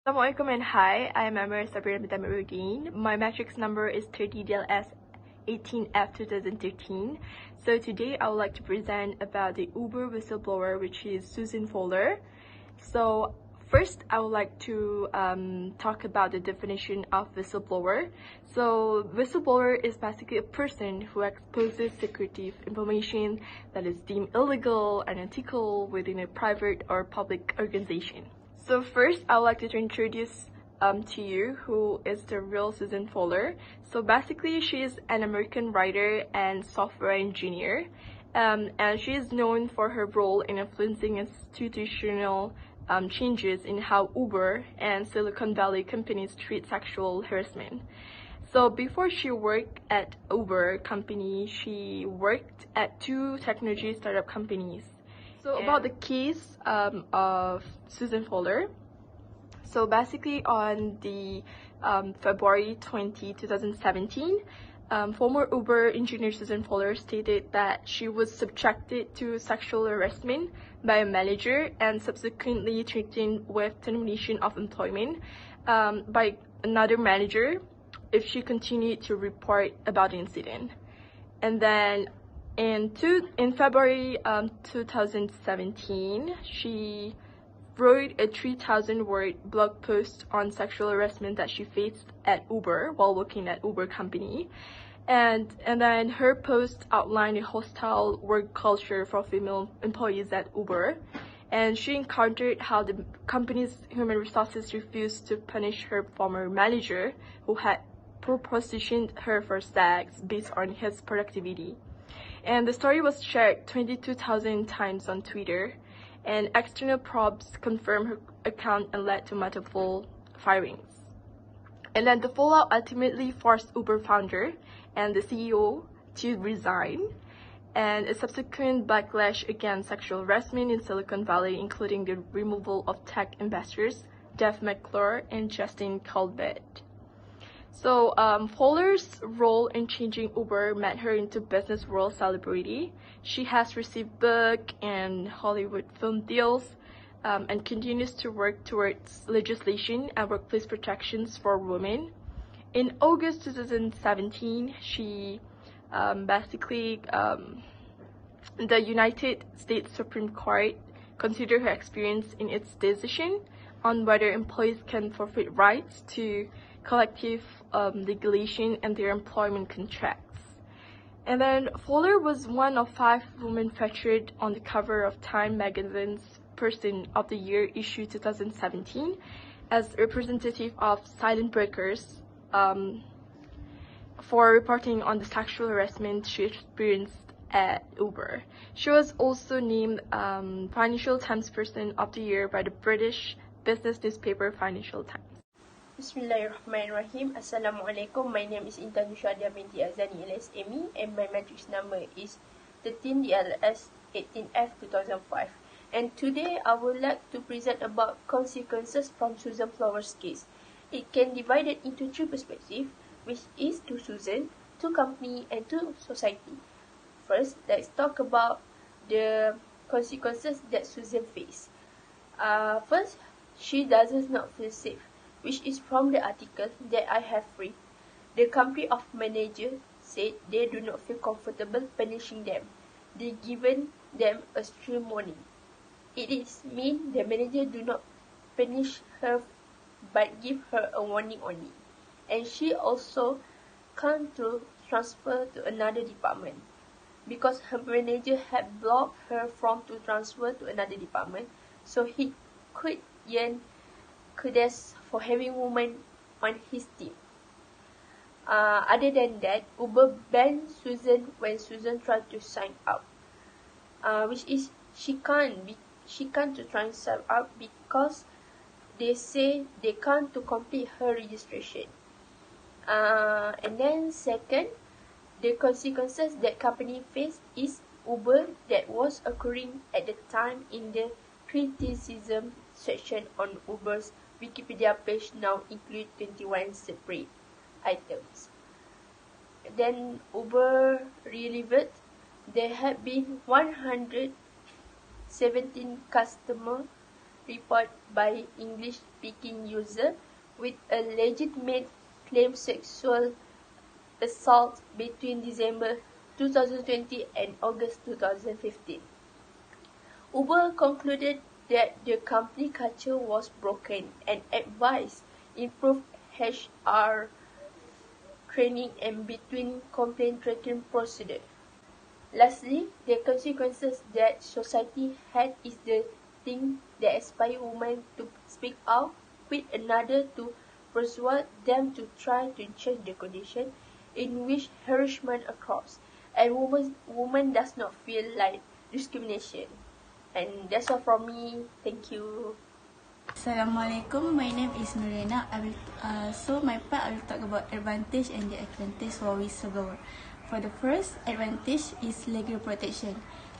Assalamualaikum and hi, I am Amir Sabir Bidamiruddin. My matrix number is 30DLS 18F 2013. So today I would like to present about the Uber whistleblower, which is Susan Fowler. So first I would like to talk about the definition of whistleblower. So whistleblower is basically a person who exposes secretive information that is deemed illegal and unethical within a private or public organization. So first, I would like to introduce to you who is the real Susan Fowler. So basically, she is an American writer and software engineer, and she is known for her role in influencing institutional changes in how Uber and Silicon Valley companies treat sexual harassment. So before she worked at Uber company, she worked at two technology startup companies. So about the case of Susan Fowler. So basically on the February 20, 2017, former Uber engineer Susan Fowler stated that she was subjected to sexual harassment by a manager and subsequently threatened with termination of employment by another manager if she continued to report about the incident. And then in February 2017, she wrote a 3,000-word blog post on sexual harassment that she faced at Uber while working at Uber company. And then her post outlined a hostile work culture for female employees at Uber. And she encountered how the company's human resources refused to punish her former manager who had propositioned her for sex based on his productivity. And the story was shared 22,000 times on Twitter, and external probes confirmed her account and led to multiple firings. And then the fallout ultimately forced Uber founder and the CEO to resign, and a subsequent backlash against sexual harassment in Silicon Valley, including the removal of tech investors Jeff McClure and Justin Colbert. So Fowler's role in changing Uber made her into business world celebrity. She has received book and Hollywood film deals and continues to work towards legislation and workplace protections for women. In August 2017, she the United States Supreme Court considered her experience in its decision on whether employees can forfeit rights to collective legislation and their employment contracts. And then Fowler was one of 5 women featured on the cover of Time magazine's Person of the Year issue 2017 as representative of silent breakers for reporting on the sexual harassment she experienced at Uber. She was also named Financial Times Person of the Year by the British business newspaper Financial Times. Bismillahirrahmanirrahim. Assalamualaikum. My name is Intan Nushadia binti Azani alias Amy, and my matrix number is 13DLS 18F 2005. And today I would like to present about consequences from Susan Fowler's case. It can be divided into 3 perspectives, which is to Susan, to company, and to society. First, let's talk about the consequences that Susan faced. First, she does not feel safe, which is from the article that I have read. The company of manager said they do not feel comfortable punishing them. They given them a extreme warning. It is mean the manager do not punish her but give her a warning only. And she also can't transfer to another department because her manager had blocked her from to transfer to another department, so he could earn kudos for having women on his team. Other than that, Uber banned Susan when Susan tried to sign up, which is she can't to try and sign up because they say they can't to complete her registration. And then second, the consequences that company faced is Uber that was occurring at the time in the criticism section on Uber's Wikipedia page now include 21 separate items. Then Uber revealed there had been 117 customers report by English-speaking user with a legitimate claim sexual assault between December 2020 and August 2015. Uber concluded that the company culture was broken and advised improved HR training and between complaint tracking procedure. Lastly, the consequences that society had is the thing that inspire women to speak out with another to persuade them to try to change the condition in which harassment occurs, and woman does not feel like discrimination. And that's all from me. Thank you. Assalamualaikum, my name is Nurena. So my part, I will talk about advantage and disadvantage for whistleblower. For the first advantage is legal protection.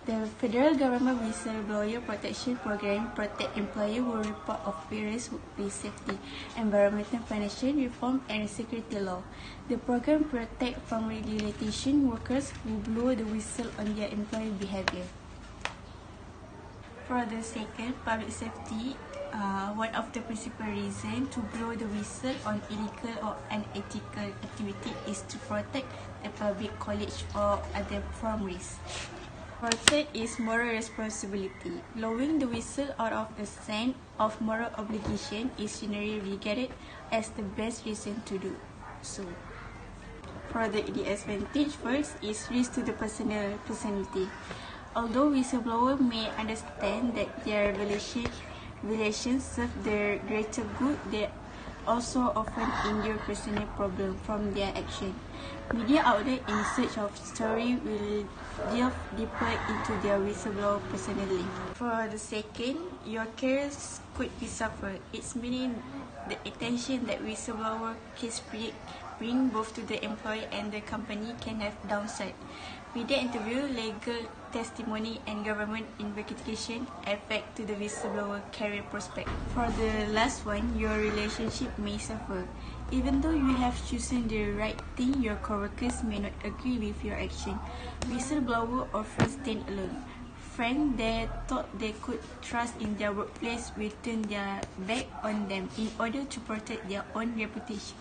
The federal government whistleblower protection program protect employee who report of various workplace safety, environmental, financial reform, and security law. The program protect from regulation workers who blow the whistle on their employee behavior. For the second, public safety, one of the principal reasons to blow the whistle on illegal or unethical activity is to protect the public, college, or other from risk. For third is moral responsibility. Blowing the whistle out of a sense of moral obligation is generally regarded as the best reason to do so. For the disadvantage, first is risk to the personality. Although whistleblowers may understand that their relations serve their greater good, they also often endure personal problems from their action. Media outlets in search of story will delve deeper into their whistleblower personally. For the second, your career could be suffered. It's meaning the attention that whistleblower case bring both to the employee and the company can have downside. Media interview, legal testimony, and government investigation affect to the whistleblower career prospect. For the last one, your relationship may suffer. Even though you have chosen the right thing, your coworkers may not agree with your action. Whistleblower often stand alone. Friends they thought they could trust in their workplace will turn their back on them in order to protect their own reputation.